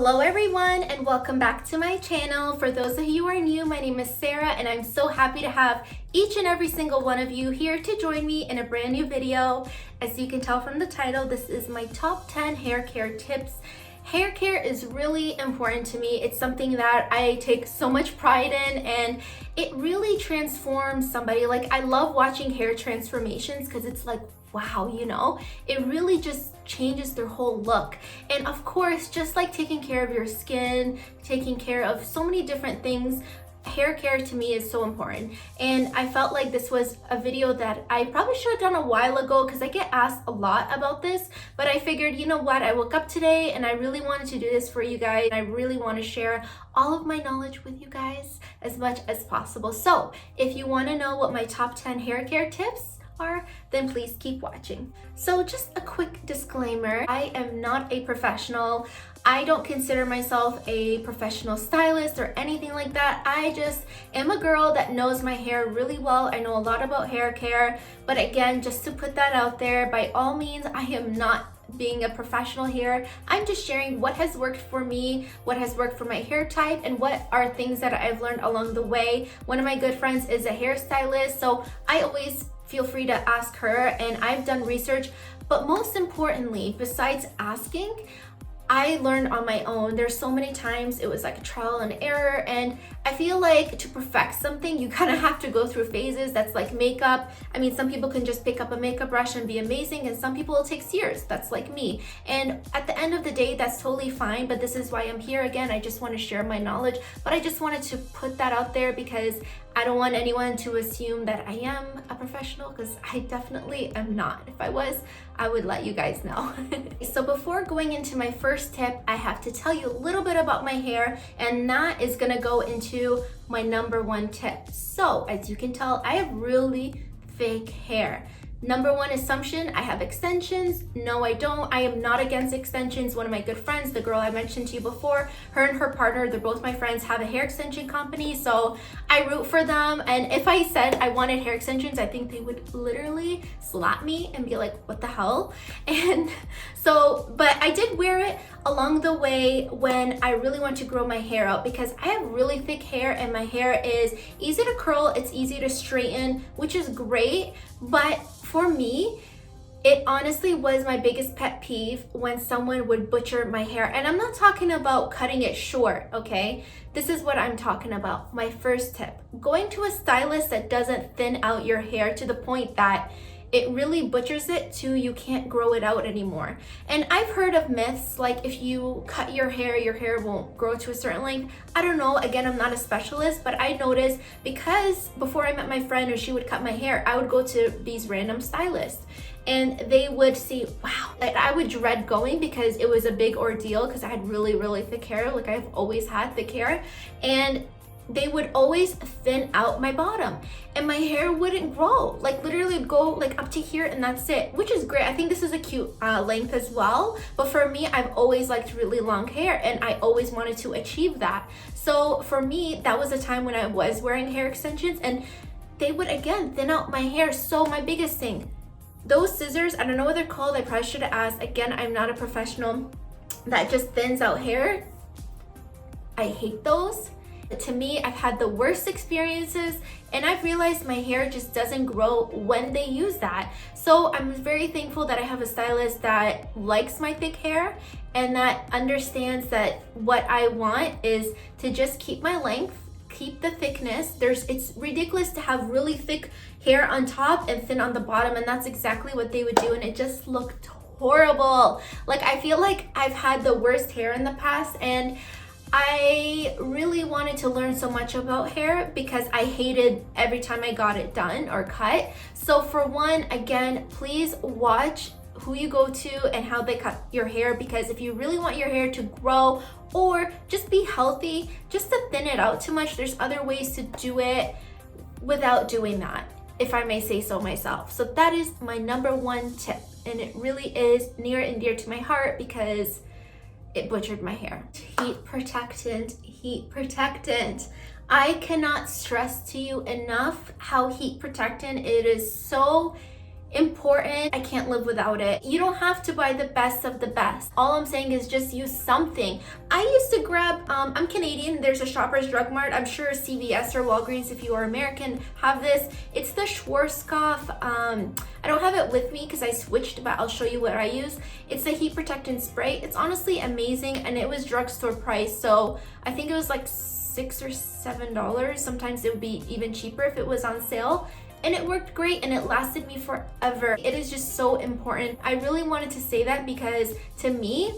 Hello everyone and welcome back to my channel. For those of you who are new, my name is Sarah and I'm so happy to have each and every single one of you here to join me in a brand new video. As you can tell from the title, this is my top 10 hair care tips. Hair care is really important to me. It's something that I take so much pride in and it really transforms somebody. Like, I love watching hair transformations because it's like, wow, you know, it really just changes their whole look. And of course, just like taking care of your skin, taking care of so many different things, hair care to me is so important. And I felt like this was a video that I probably should have done a while ago because I get asked a lot about this, but I figured, you know what, I woke up today and I really wanted to do this for you guys. I really want to share all of my knowledge with you guys as much as possible. So if you want to know what my top 10 hair care tips are, then please keep watching. So just a quick disclaimer, I am not a professional. I don't consider myself a professional stylist or anything like that. I just am a girl that knows my hair really well. I know a lot about hair care, but again, just to put that out there, by all means, I am not being a professional here. I'm just sharing what has worked for me, what has worked for my hair type, and what are things that I've learned along the way. One of my good friends is a hairstylist, so I always feel free to ask her, and I've done research. But most importantly, besides asking, I learned on my own. There's so many times it was like a trial and error, and I feel like to perfect something, you kind of have to go through phases. That's like makeup. I mean, some people can just pick up a makeup brush and be amazing, and some people it takes years. That's like me. And at the end of the day, that's totally fine, but this is why I'm here again. I just want to share my knowledge, but I just wanted to put that out there because I don't want anyone to assume that I am a professional, because I definitely am not. If I was, I would let you guys know. So before going into my first tip, I have to tell you a little bit about my hair, and that is gonna go into my number one tip. So as you can tell, I have really thick hair. Number one assumption, I have extensions. No, I don't. I am not against extensions. One of my good friends, the girl I mentioned to you before, her and her partner, they're both my friends, have a hair extension company. So I root for them. And if I said I wanted hair extensions, I think they would literally slap me and be like, what the hell? And so, but I did wear it along the way when I really want to grow my hair out, because I have really thick hair and my hair is easy to curl, it's easy to straighten, which is great. But for me, it honestly was my biggest pet peeve when someone would butcher my hair. And I'm not talking about cutting it short, okay? This is what I'm talking about. My first tip, going to a stylist that doesn't thin out your hair to the point that it really butchers it to you can't grow it out anymore. And I've heard of myths like if you cut your hair won't grow to a certain length. I don't know, again, I'm not a specialist, but I noticed because before I met my friend or she would cut my hair, I would go to these random stylists and they would see, wow, like I would dread going because it was a big ordeal because I had really, really thick hair. Like I've always had thick hair, and they would always thin out my bottom and my hair wouldn't grow, like literally it'd go like up to here and that's it, which is great. I think this is a cute length as well, but for me, I've always liked really long hair and I always wanted to achieve that. So for me, that was a time when I was wearing hair extensions and they would again thin out my hair. So my biggest thing, those scissors, I don't know what they're called, I probably should have asked. Again, I'm not a professional that just thins out hair. I hate those. To me, I've had the worst experiences and I've realized my hair just doesn't grow when they use that. So I'm very thankful that I have a stylist that likes my thick hair and that understands that what I want is to just keep my length, keep the thickness. It's ridiculous to have really thick hair on top and thin on the bottom, and that's exactly what they would do, and it just looked horrible. Like I feel like I've had the worst hair in the past, and I really wanted to learn so much about hair because I hated every time I got it done or cut. So for one, again, please watch who you go to and how they cut your hair, because if you really want your hair to grow or just be healthy, just to thin it out too much, there's other ways to do it without doing that, if I may say so myself. So that is my number one tip, and it really is near and dear to my heart because it butchered my hair. Heat protectant, heat protectant. I cannot stress to you enough how heat protectant it is so important. I can't live without it. You don't have to buy the best of the best. All I'm saying is just use something. I used to grab, I'm Canadian, there's a Shoppers Drug Mart. I'm sure CVS or Walgreens, if you are American, have this. It's the Schwarzkopf. I don't have it with me because I switched, but I'll show you what I use. It's the heat protectant spray. It's honestly amazing, and it was drugstore price, so I think it was like $6 or $7. Sometimes it would be even cheaper if it was on sale. And it worked great and it lasted me forever. It is just so important. I really wanted to say that because to me,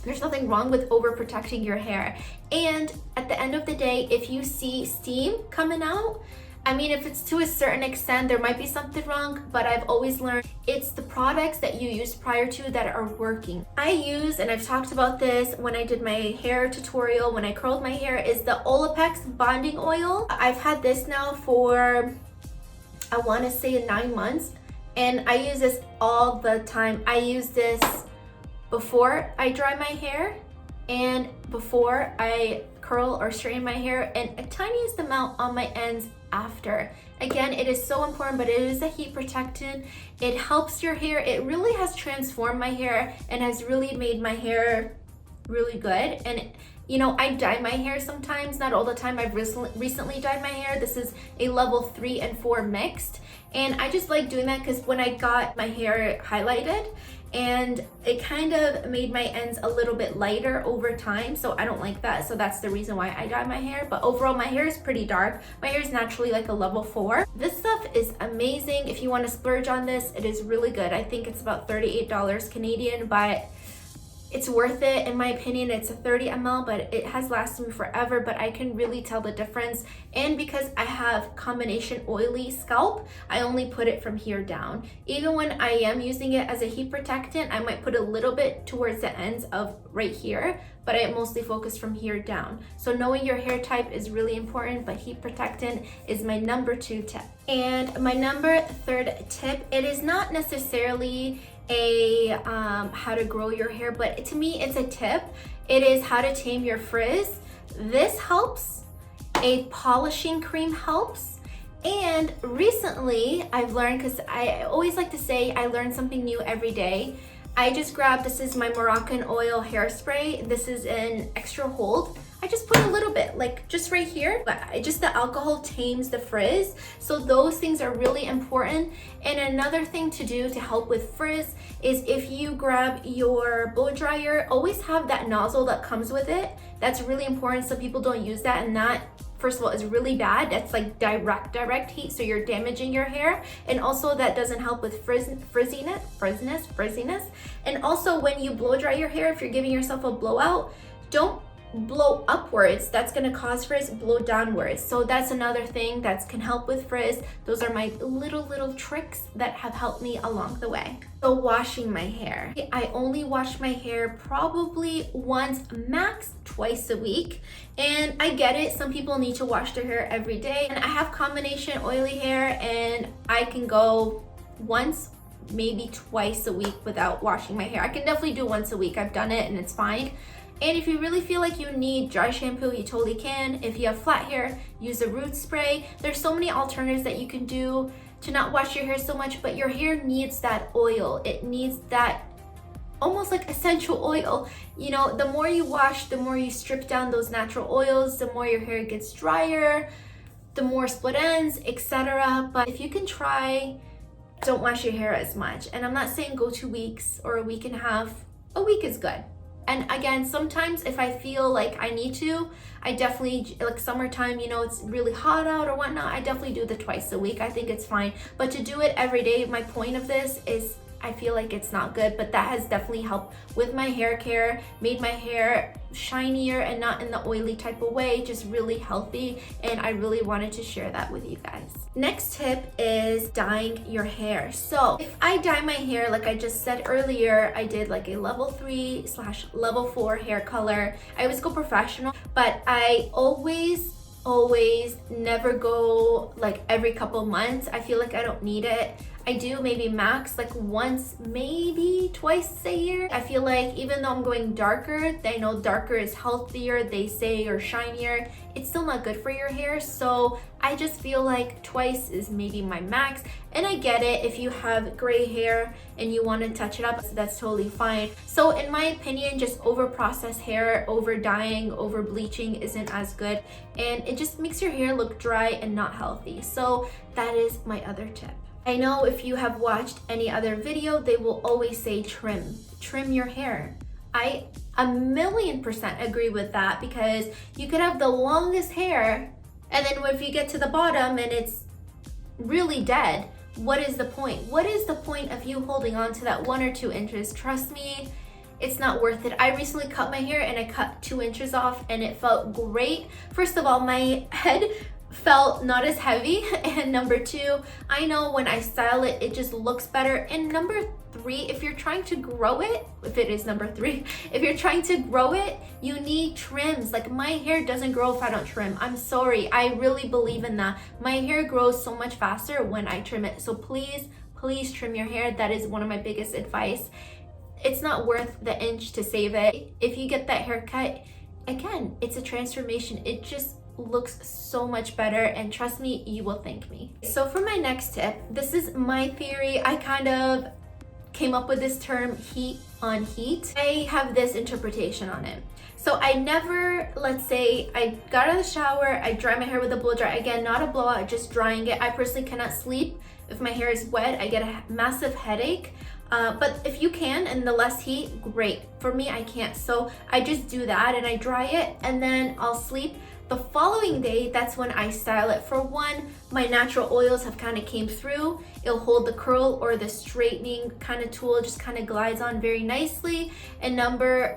there's nothing wrong with overprotecting your hair. And at the end of the day, if you see steam coming out, I mean, if it's to a certain extent, there might be something wrong, but I've always learned it's the products that you used prior to that are working. I use, and I've talked about this when I did my hair tutorial, when I curled my hair, is the Olaplex bonding oil. I've had this now for, I want to say 9 months, and I use this all the time. I use this before I dry my hair and before I curl or straighten my hair, and a tiniest amount on my ends after. Again, it is so important, but it is a heat protectant. It helps your hair. It really has transformed my hair and has really made my hair really good. And you know, I dye my hair sometimes, not all the time. I've recently dyed my hair. This is a level 3 and 4 mixed. And I just like doing that because when I got my hair highlighted, and it kind of made my ends a little bit lighter over time, so I don't like that. So that's the reason why I dye my hair. But overall, my hair is pretty dark. My hair is naturally like a level 4. This stuff is amazing. If you want to splurge on this, it is really good. I think it's about $38 Canadian, but it's worth it in my opinion. It's a 30 ml, but it has lasted me forever, but I can really tell the difference. And because I have combination oily scalp, I only put it from here down. Even when I am using it as a heat protectant, I might put a little bit towards the ends of right here, but I mostly focus from here down. So knowing your hair type is really important, but heat protectant is my number 2 tip. And my number 3 tip, it is not necessarily a how to grow your hair, but to me it's a tip. It is how to tame your frizz. This helps. A polishing cream helps. And recently I've learned, because I always like to say I learn something new every day, I just grabbed, this is my Moroccan oil hairspray. This is an extra hold. I just put a little bit, like just right here, but just the alcohol tames the frizz. So those things are really important. And another thing to do to help with frizz is if you grab your blow dryer, always have that nozzle that comes with it. That's really important. Some people don't use that, and that, first of all, is really bad. That's like direct heat, so you're damaging your hair. And also that doesn't help with frizziness. And also when you blow dry your hair, if you're giving yourself a blowout, don't blow upwards. That's going to cause frizz. Blow downwards. So that's another thing that can help with frizz. Those are my little tricks that have helped me along the way. So washing my hair, I only wash my hair probably once, max twice a week. And I get it, some people need to wash their hair every day, and I have combination oily hair, and I can go once, maybe twice a week without washing my hair. I can definitely do once a week. I've done it and it's fine. And if you really feel like you need dry shampoo, you totally can. If you have flat hair, use a root spray. There's so many alternatives that you can do to not wash your hair so much, but your hair needs that oil. It needs that almost like essential oil. You know, the more you wash, the more you strip down those natural oils, the more your hair gets drier, the more split ends, etc. But if you can try, don't wash your hair as much. And I'm not saying go 2 weeks or a week and a half. A week is good. And again, sometimes if I feel like I need to, I definitely, like summertime, you know, it's really hot out or whatnot, I definitely do the twice a week. I think it's fine. But to do it every day, my point of this is I feel like it's not good, but that has definitely helped with my hair care, made my hair shinier and not in the oily type of way, just really healthy. And I really wanted to share that with you guys. Next tip is dyeing your hair. So if I dye my hair, like I just said earlier, I did like a level 3/level 4 hair color. I always go professional, but I always never go like every couple months. I feel like I don't need it. I do maybe max like once, maybe twice a year. I feel like even though I'm going darker, they know darker is healthier, they say, or shinier, it's still not good for your hair. So I just feel like twice is maybe my max. And I get it, if you have gray hair and you want to touch it up, that's totally fine. So in my opinion, just over processed hair, over dyeing, over bleaching isn't as good, and it just makes your hair look dry and not healthy. So that is my other tip. I know if you have watched any other video, they will always say trim your hair. I 1,000,000% agree with that, because you could have the longest hair, and then if you get to the bottom and it's really dead, what is the point? What is the point of you holding on to that 1 or 2 inches? Trust me, it's not worth it. I recently cut my hair and I cut 2 inches off and it felt great. First of all, my head felt not as heavy, and number 2, I know when I style it, it just looks better. And number 3, if you're trying to grow it, if it is number 3, if you're trying to grow it, you need trims. Like, my hair doesn't grow if I don't trim. I'm sorry, I really believe in that. My hair grows so much faster when I trim it. So please trim your hair. That is one of my biggest advice. It's not worth the inch to save it. If you get that haircut, again, it's a transformation. It just looks so much better, and trust me, you will thank me. So for my next tip, this is my theory. I kind of came up with this term, heat on heat. I have this interpretation on it. So I never, let's say I got out of the shower, I dry my hair with a blow dry. Again, not a blowout, just drying it. I personally cannot sleep if my hair is wet. I get a massive headache. But if you can, and the less heat, great. For me, I can't. So I just do that and I dry it, and then I'll sleep. The following day, that's when I style it. For one, my natural oils have kind of came through. It'll hold the curl, or the straightening kind of tool just kind of glides on very nicely. And number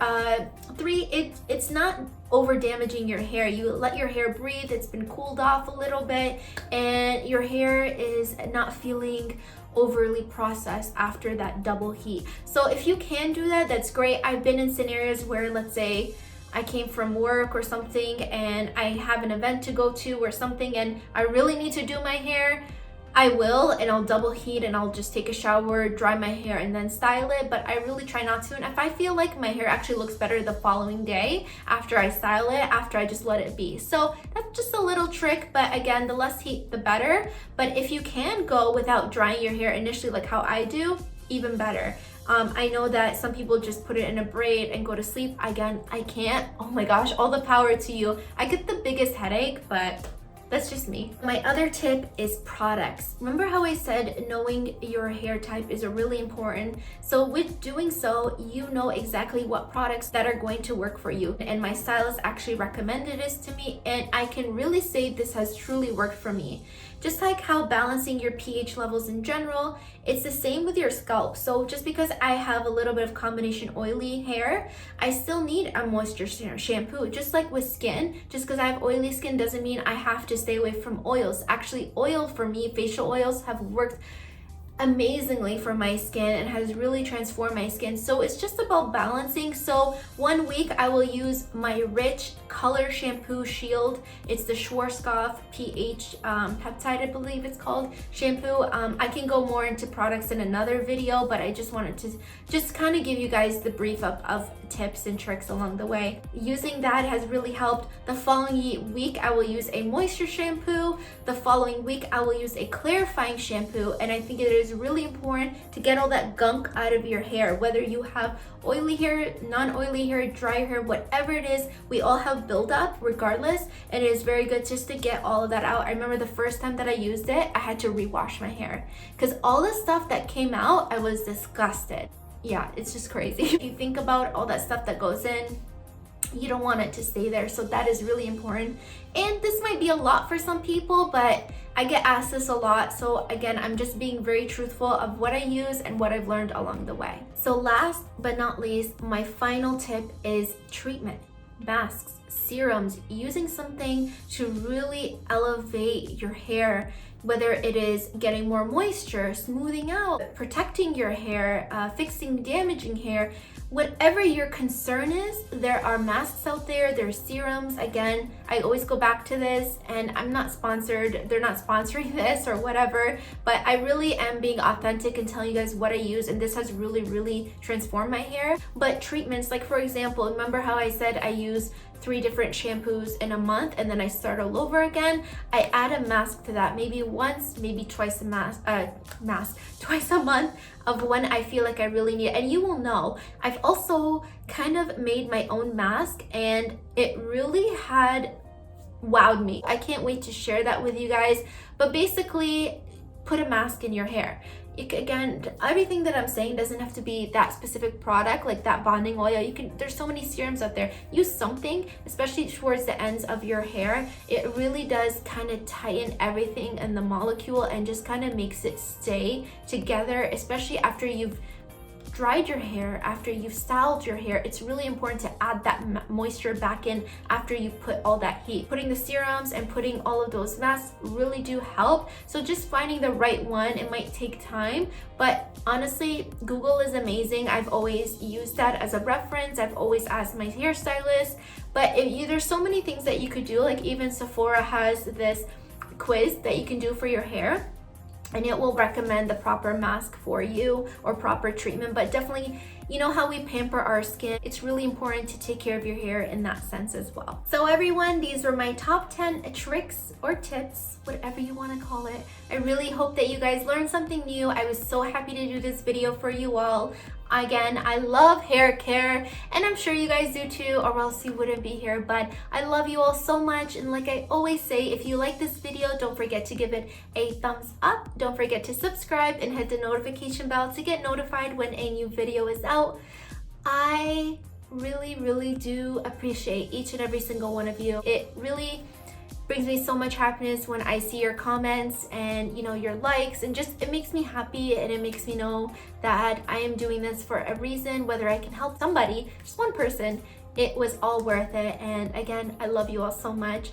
3, it's not over damaging your hair. You let your hair breathe. It's been cooled off a little bit, and your hair is not feeling overly processed after that double heat. So if you can do that, that's great. I've been in scenarios where, let's say I came from work or something and I have an event to go to or something, and I really need to do my hair, I will, and I'll double heat and I'll just take a shower, dry my hair, and then style it. But I really try not to. And if I feel like my hair actually looks better the following day after I style it, after I just let it be. So that's just a little trick, but again, the less heat, the better. But if you can go without drying your hair initially, like how I do, even better. I know that some people just put it in a braid and go to sleep. Again, I can't. Oh my gosh, all the power to you. I get the biggest headache, but that's just me. My other tip is products. Remember how I said knowing your hair type is really important? So with doing so, you know exactly what products that are going to work for you. And my stylist actually recommended this to me, and I can really say this has truly worked for me. Just like how balancing your pH levels in general, it's the same with your scalp. So just because I have a little bit of combination oily hair, I still need a moisture shampoo. Just like with skin, just because I have oily skin doesn't mean I have to stay away from oils. Actually, oil for me, facial oils have worked amazingly for my skin and has really transformed my skin. So it's just about balancing. So 1 week I will use my Rich Color Shampoo Shield. It's the Schwarzkopf pH peptide, I believe it's called, shampoo. I can go more into products in another video, but I just wanted to just kind of give you guys the brief of tips and tricks along the way. Using that has really helped. The following week I will use a moisture shampoo. The following week I will use a clarifying shampoo, and I think it is really important to get all that gunk out of your hair, whether you have oily hair, non-oily hair, dry hair, whatever it is. We all have buildup regardless, and it is very good just to get all of that out. I remember the first time that I used it, I had to rewash my hair because all the stuff that came out, I was disgusted. Yeah, it's just crazy. If you think about all that stuff that goes in, you don't want it to stay there. So that is really important. And this might be a lot for some people, but I get asked this a lot. So again, I'm just being very truthful of what I use and what I've learned along the way. So last but not least, my final tip is treatment. Masks. serums, using something to really elevate your hair, whether it is getting more moisture, smoothing out, protecting your hair, fixing damaging hair, whatever your concern is, there are masks out there, there's serums. Again, I always go back to this, and I'm not sponsored, they're not sponsoring this or whatever, but I really am being authentic and telling you guys what I use, and this has really transformed my hair. But treatments, like for example, remember how I said I use 3 different shampoos in a month and then I start all over again? I add a mask to that, maybe once, maybe twice twice a month of when I feel like I really need it. And you will know, I've also kind of made my own mask and it really had wowed me. I can't wait to share that with you guys. But basically, put a mask in your hair. Again, everything that I'm saying doesn't have to be that specific product, like that bonding oil. There's so many serums out there. Use something, especially towards the ends of your hair. It really does kind of tighten everything in the molecule and just kind of makes it stay together, especially after you've dried your hair, after you've styled your hair. It's really important to add that moisture back in after you've put all that heat. Putting the serums and putting all of those masks really do help. So just finding the right one, it might take time, but honestly, Google is amazing. I've always used that as a reference. I've always asked my hairstylist, but there's so many things that you could do. Like even Sephora has this quiz that you can do for your hair, and it will recommend the proper mask for you or proper treatment. But definitely, you know how we pamper our skin, it's really important to take care of your hair in that sense as well. So everyone, these were my top 10 tricks or tips, whatever you want to call it. I really hope that you guys learned something new. I was so happy to do this video for you all. Again, I love hair care, and I'm sure you guys do too, or else you wouldn't be here. But I love you all so much, and like I always say, if you like this video, don't forget to give it a thumbs up. Don't forget to subscribe and hit the notification bell to get notified when a new video is out. I really do appreciate each and every single one of you. It really brings me so much happiness when I see your comments and your likes, and just it makes me happy, and it makes me know that I am doing this for a reason. Whether I can help somebody, just one person, it was all worth it. And again, I love you all so much.